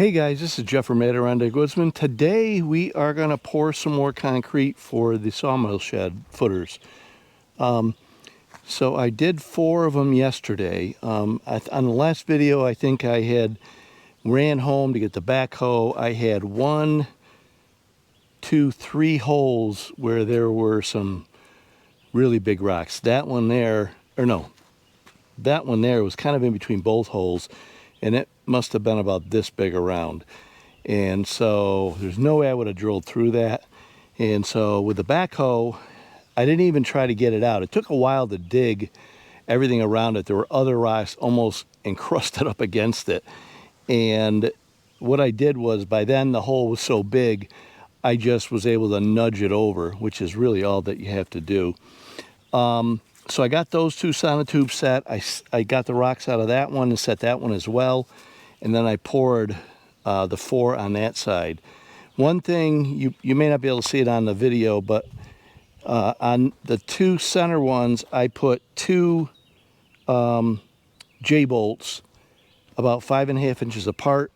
Hey guys, this is Jeff from Adirondack Woodsman. Today we are going to pour some more concrete for the sawmill shed footers. So I did 4 of them yesterday. On the last video I think I had ran home to get the backhoe. I had 1, 2, 3 holes where there were some really big rocks. That one there, that one there was kind of in between both holes, and it must have been about this big around. And so there's no way I would have drilled through that. And so with the backhoe, I didn't even try to get it out. It took a while to dig everything around it. There were other rocks almost encrusted up against it. And what I did was, by then the hole was so big, I just was able to nudge it over, which is really all that you have to do. So I got those 2 sonotubes set. I got the rocks out of that one and set that one as well. And then I poured the 4 on that side. One thing, you may not be able to see it on the video, but on the 2 center ones, I put 2 J-bolts about 5.5 inches apart.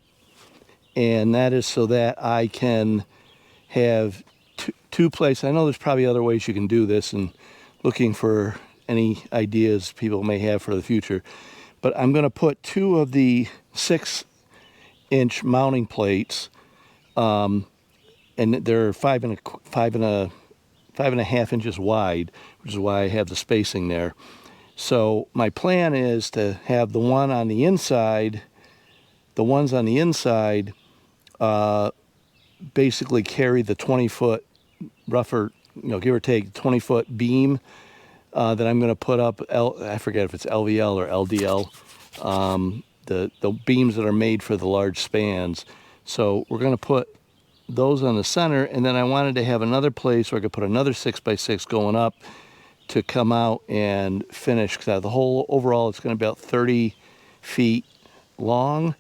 And that is so that I can have two places. I know there's probably other ways you can do this, and looking for any ideas people may have for the future. But I'm going to put 2 of the 6-inch mounting plates, and they're 5.5 inches wide, which is why I have the spacing there. So my plan is to have the one on the inside, the ones on the inside basically carry the 20-foot rougher, give or take 20-foot beam that I'm going to put up. I forget if it's LVL or LDL. The beams that are made for the large spans. So we're going to put those on the center, and then I wanted to have another place where I could put another 6x6 going up to come out and finish. Because the whole overall, it's going to be about 30 feet long.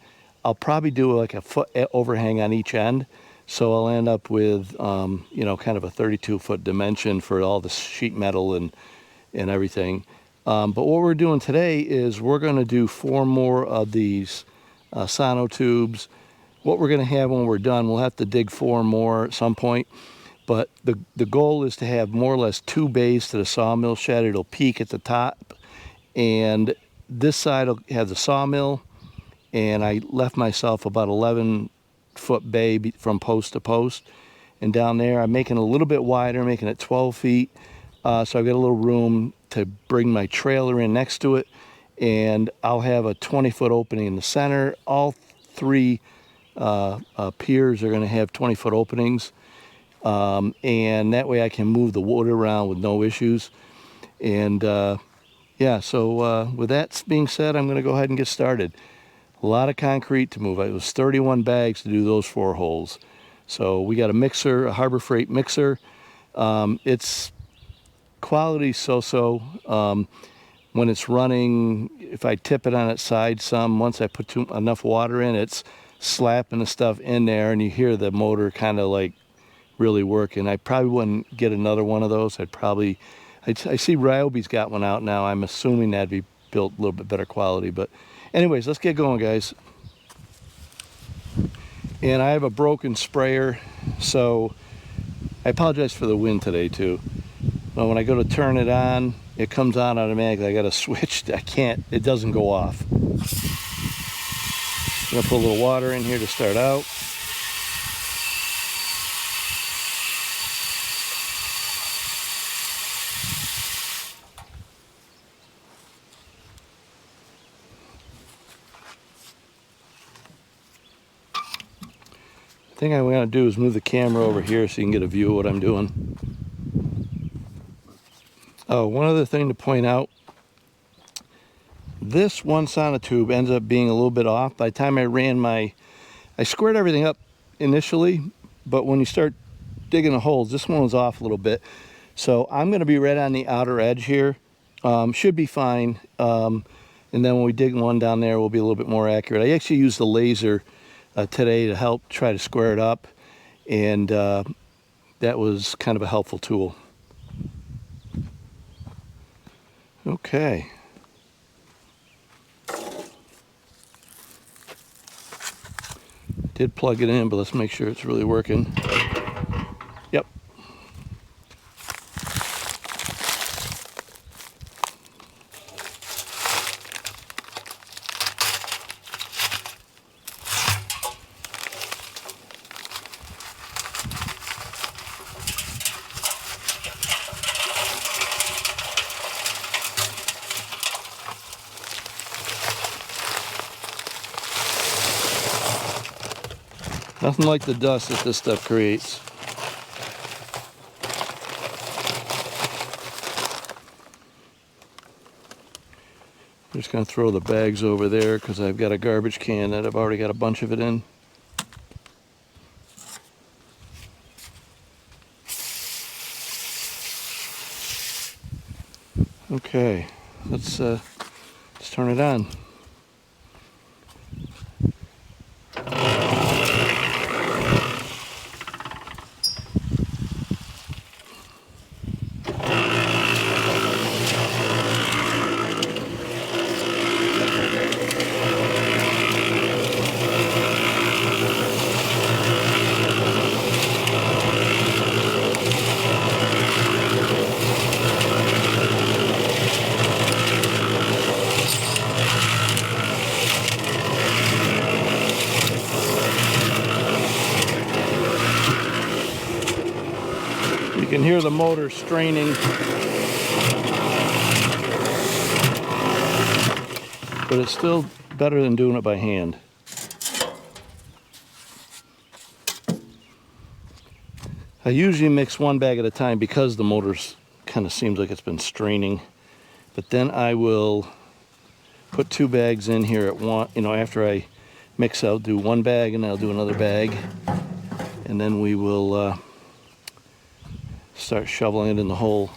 I'll probably do like a foot overhang on each end. So I'll end up with, kind of a 32-foot dimension for all the sheet metal and everything. But what we're doing today is we're going to do 4 more of these sonotubes. What we're going to have when we're done, we'll have to dig 4 more at some point. But the goal is to have more or less 2 bays to the sawmill shed. It'll peak at the top. And this side will have the sawmill. And I left myself about 11-foot bay from post to post. And down there, I'm making it a little bit wider, making it 12 feet. So I've got a little room to bring my trailer in next to it. And I'll have a 20-foot opening in the center. All 3 piers are going to have 20-foot openings. And that way I can move the wood around with no issues. And yeah, so with that being said, I'm going to go ahead and get started. A lot of concrete to move. It was 31 bags to do those 4 holes. So we got a mixer, a Harbor Freight mixer. It's quality so-so. When it's running, if I tip it on its side some, once I put enough water in, it's slapping the stuff in there, and you hear the motor kind of like really working. I probably wouldn't get another one of those. I see Ryobi's got one out now. I'm assuming that'd be built a little bit better quality. But anyways, let's get going, guys. And I have a broken sprayer, so I apologize for the wind today too. But when I go to turn it on, it comes on automatically. I got to switch. I can't. It doesn't go off. I'm gonna put a little water in here to start out. The thing I'm going to do is move the camera over here so you can get a view of what I'm doing. Oh, one other thing to point out. This one sonotube ends up being a little bit off. By the time I squared everything up initially, but when you start digging the holes, this one was off a little bit. So I'm going to be right on the outer edge here. Should be fine. And then when we dig one down there, we'll be a little bit more accurate. I actually used the laser today to help try to square it up, and that was kind of a helpful tool. Okay. Did plug it in, but let's make sure it's really working. Yep. Nothing like the dust that this stuff creates. I'm just going to throw the bags over there because I've got a garbage can that I've already got a bunch of it in. Okay, let's turn it on. You can hear the motor straining, but it's still better than doing it by hand. I usually mix one bag at a time because the motor's kind of seems like it's been straining, but then I will put 2 bags in here at one, after I mix, I'll do 1 bag and I'll do another bag, and then we will start shoveling it in the hole.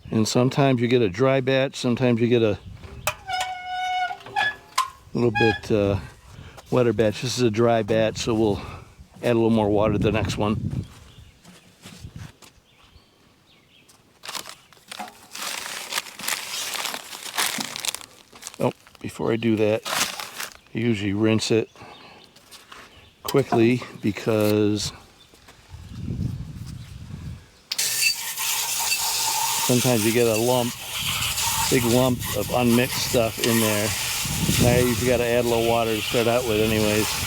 And sometimes you get a dry batch, sometimes you get a little bit wetter batch. This is a dry batch, so we'll add a little more water to the next one. Oh, before I do that, I usually rinse it quickly because sometimes you get a big lump of unmixed stuff in there. Now you've got to add a little water to start out with anyways.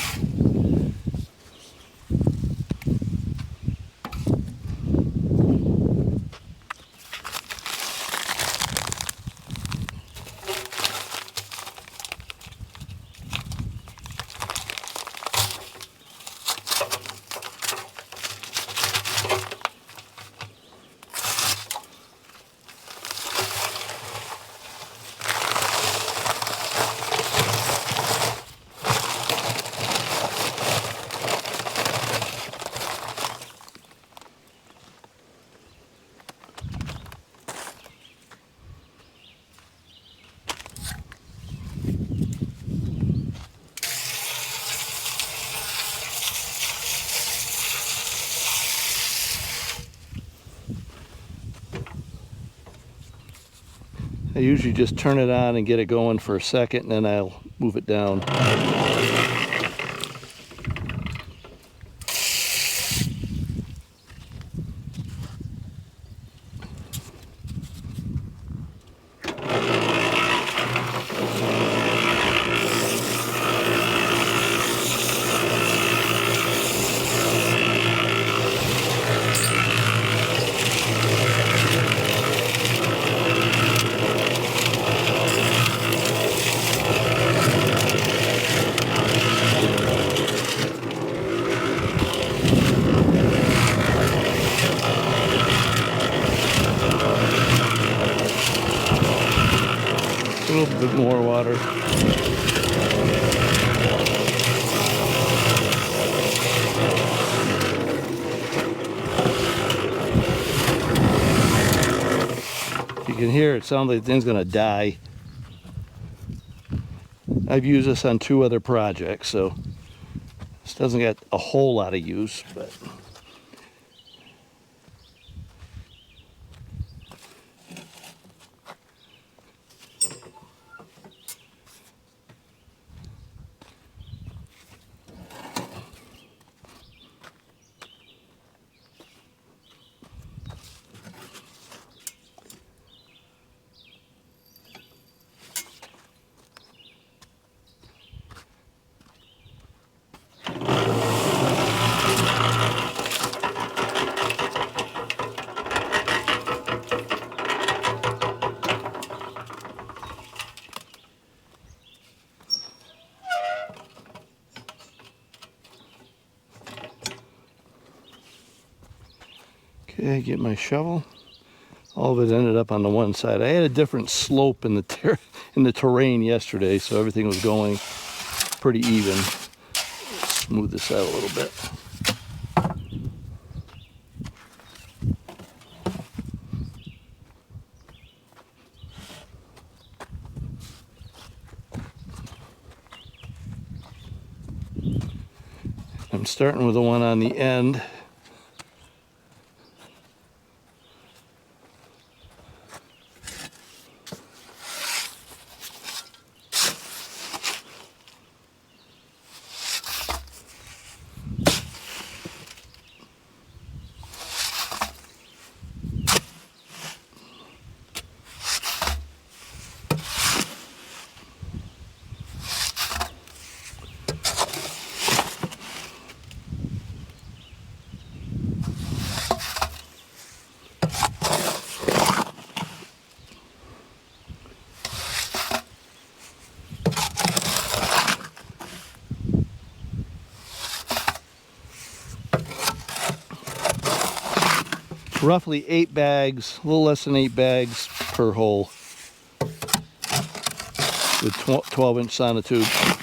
I usually just turn it on and get it going for a second, and then I'll move it down. A little bit more water. You can hear it sounds like the thing's gonna die. I've used this on 2 other projects, so this doesn't get a whole lot of use, but okay, get my shovel. All of it ended up on the one side. I had a different slope in the terrain yesterday, so everything was going pretty even. Smooth this out a little bit. I'm starting with the one on the end. Roughly 8 bags, a little less than 8 bags per hole with 12-inch sonotube.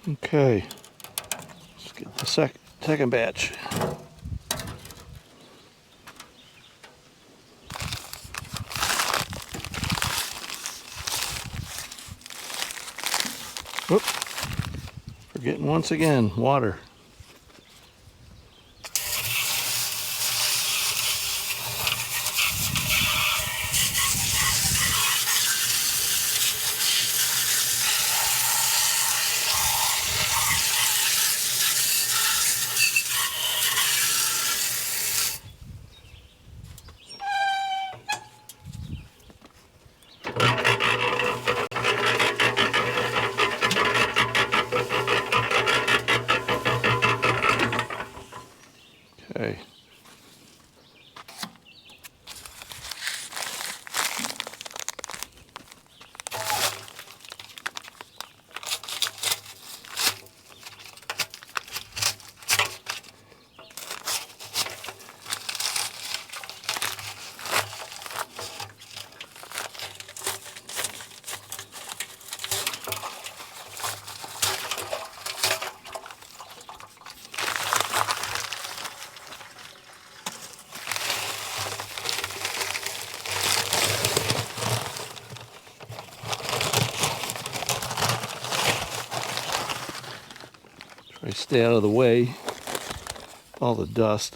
Okay, let's get the second batch. Whoop, forgetting once again, water. stay out of the way, all the dust.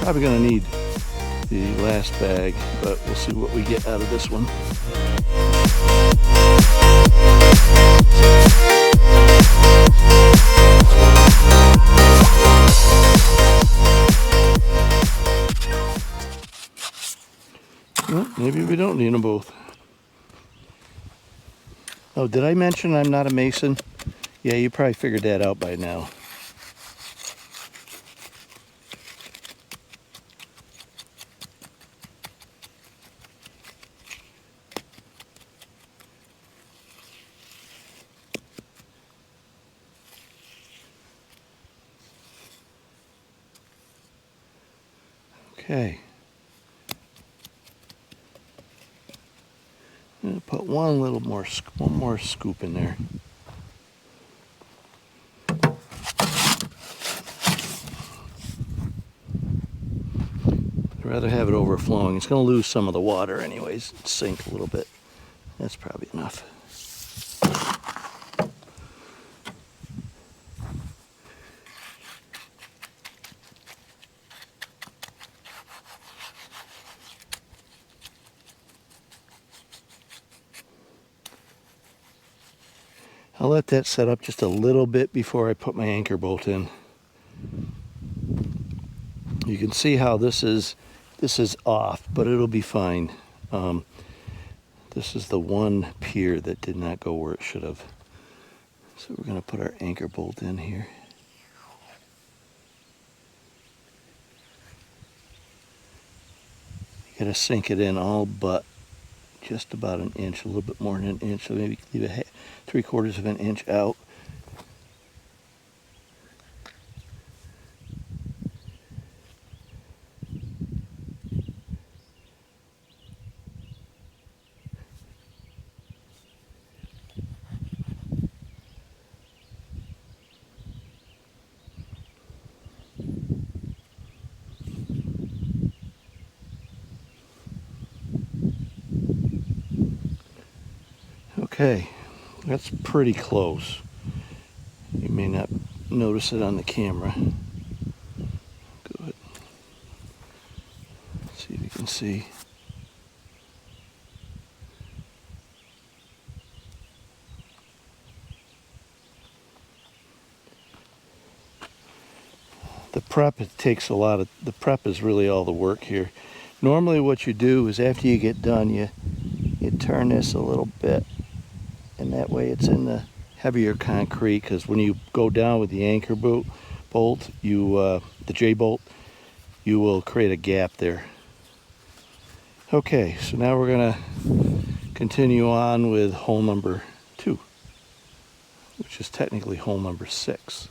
Probably gonna need the last bag, but we'll see what we get out of this one. Well, maybe we don't need them both. Oh, did I mention I'm not a mason? Yeah, you probably figured that out by now. Okay. I'm gonna put one more scoop in there. I'd rather have it overflowing. It's gonna lose some of the water anyways, sink a little bit. That's probably enough. I'll let that set up just a little bit before I put my anchor bolt in. You can see how this is off, but it'll be fine. This is the one pier that did not go where it should have. So we're going to put our anchor bolt in here. You got to sink it in all but just about an inch, a little bit more than an inch, so maybe leave a 3/4 of an inch out. Okay, that's pretty close. You may not notice it on the camera. Go ahead. See if you can see. The prep, it takes a lot of, the prep is really all the work here. Normally what you do is after you get done, you turn this a little bit, and that way it's in the heavier concrete, because when you go down with the anchor bolt, the J-bolt, you will create a gap there. Okay, so now we're gonna continue on with hole number 2, which is technically hole number 6.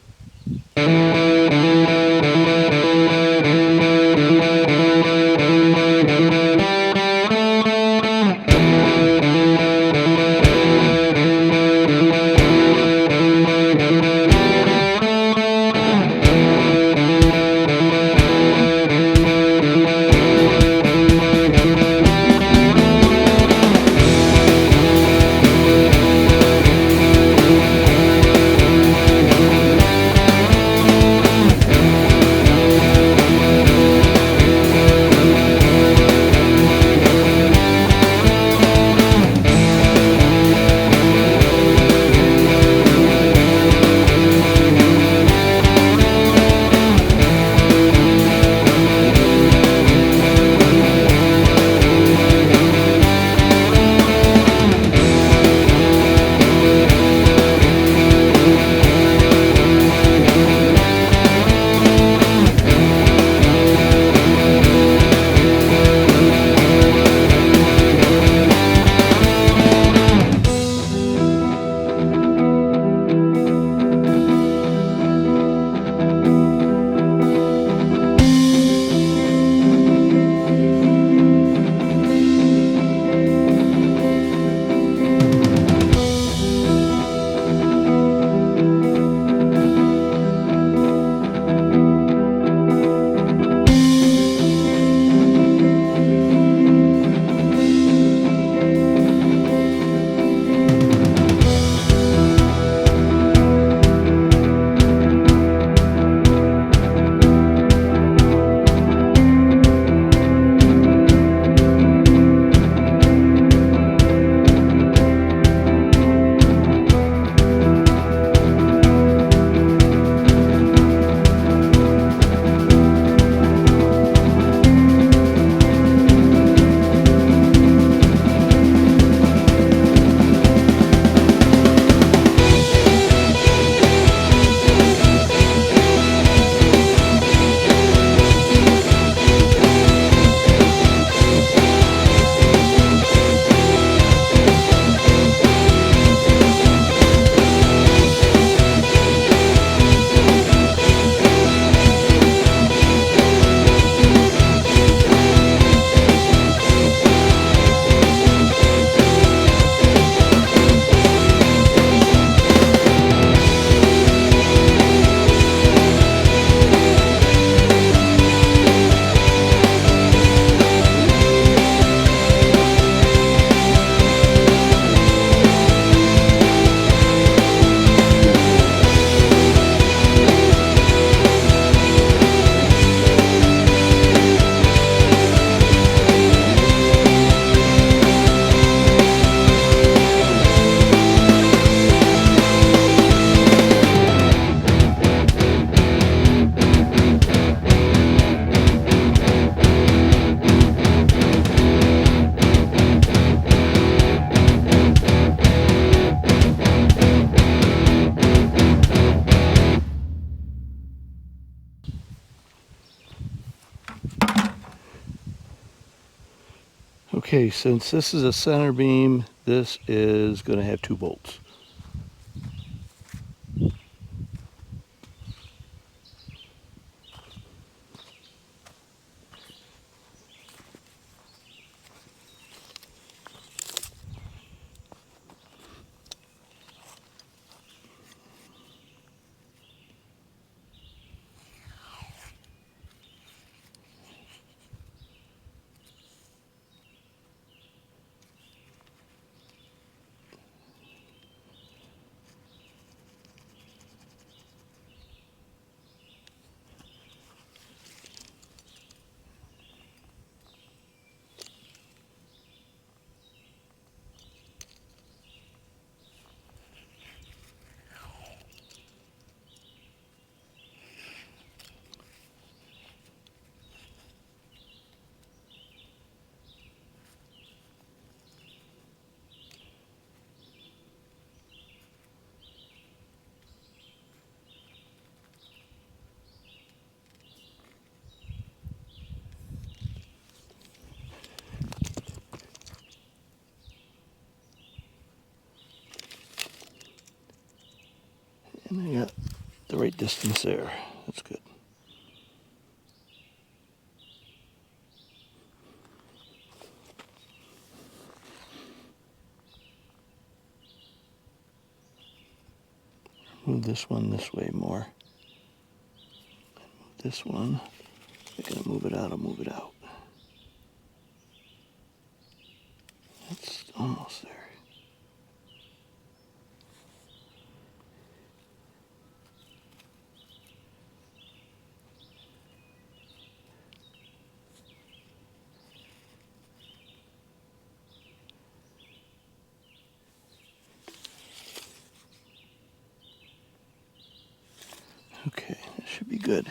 Okay, since this is a center beam, this is going to have 2 bolts. Yeah, the right distance there. That's good. Move this one this way more. Move this one. If I'm gonna move it out, I'll move it out. That's almost there. Okay, that should be good.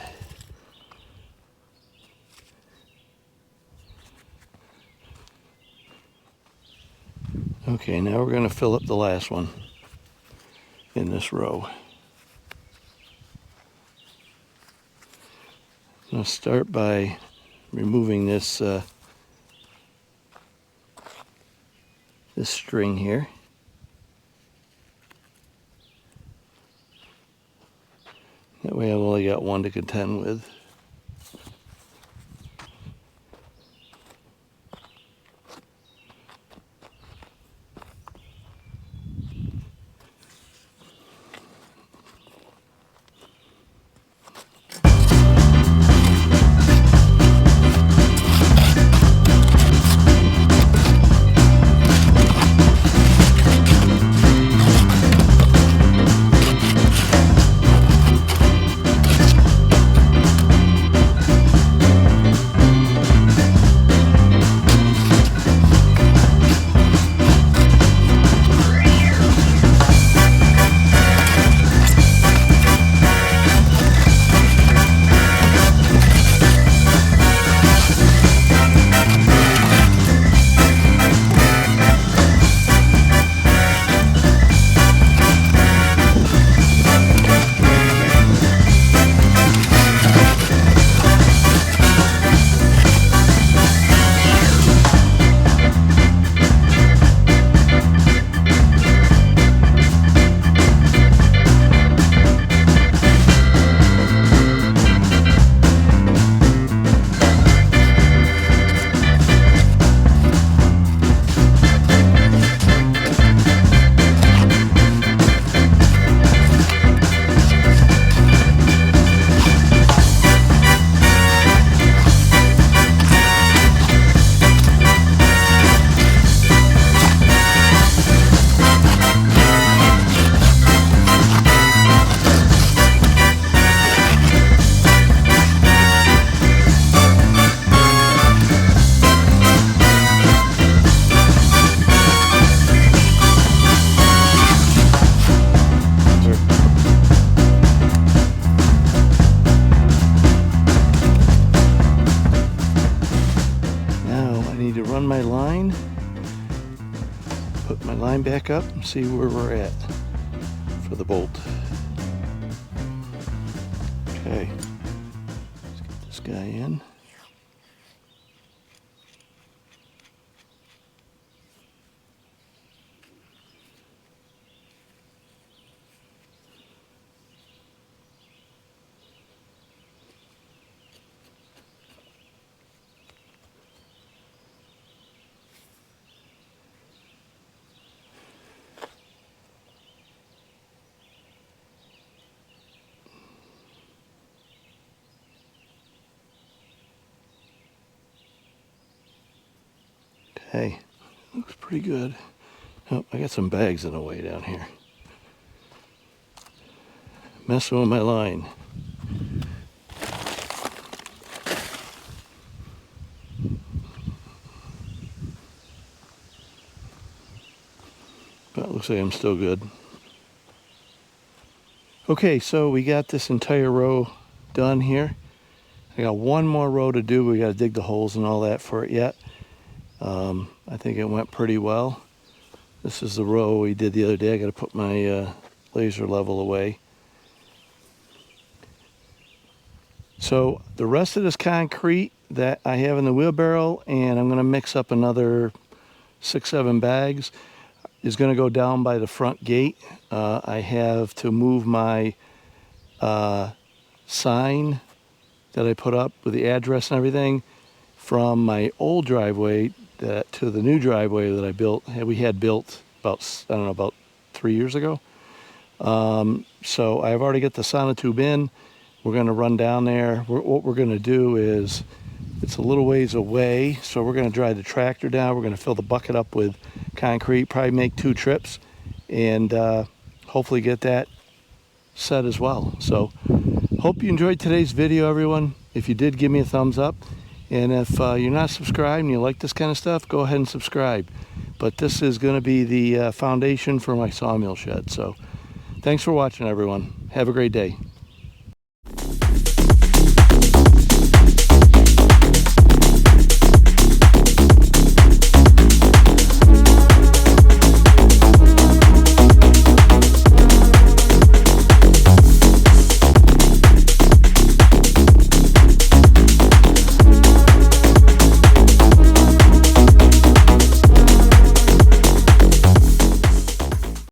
Okay, now we're going to fill up the last one in this row. I'm going to start by removing this this string here. That way I've only got one to contend with. Run my line, put my line back up and see where we're at for the bolt. Okay, let's get this guy in. Hey, looks pretty good. Oh, I got some bags in the way down here. Messing with my line. But it looks like I'm still good. Okay, so we got this entire row done here. I got one more row to do. We got to dig the holes and all that for it yet. I think it went pretty well. This is the row we did the other day. I got to put my laser level away. So the rest of this concrete that I have in the wheelbarrow, and I'm going to mix up another 6-7 bags, is going to go down by the front gate. I have to move my sign that I put up with the address and everything from my old driveway to the new driveway that I built. We had built about, I don't know, about 3 years ago. So I've already got the sonotube in. We're going to run down there. What we're going to do is, it's a little ways away, so we're going to drive the tractor down. We're going to fill the bucket up with concrete, probably make 2 trips, and hopefully get that set as well. So hope you enjoyed today's video, everyone. If you did, give me a thumbs up. And if you're not subscribed and you like this kind of stuff, go ahead and subscribe. But this is going to be the foundation for my sawmill shed. So thanks for watching, everyone. Have a great day.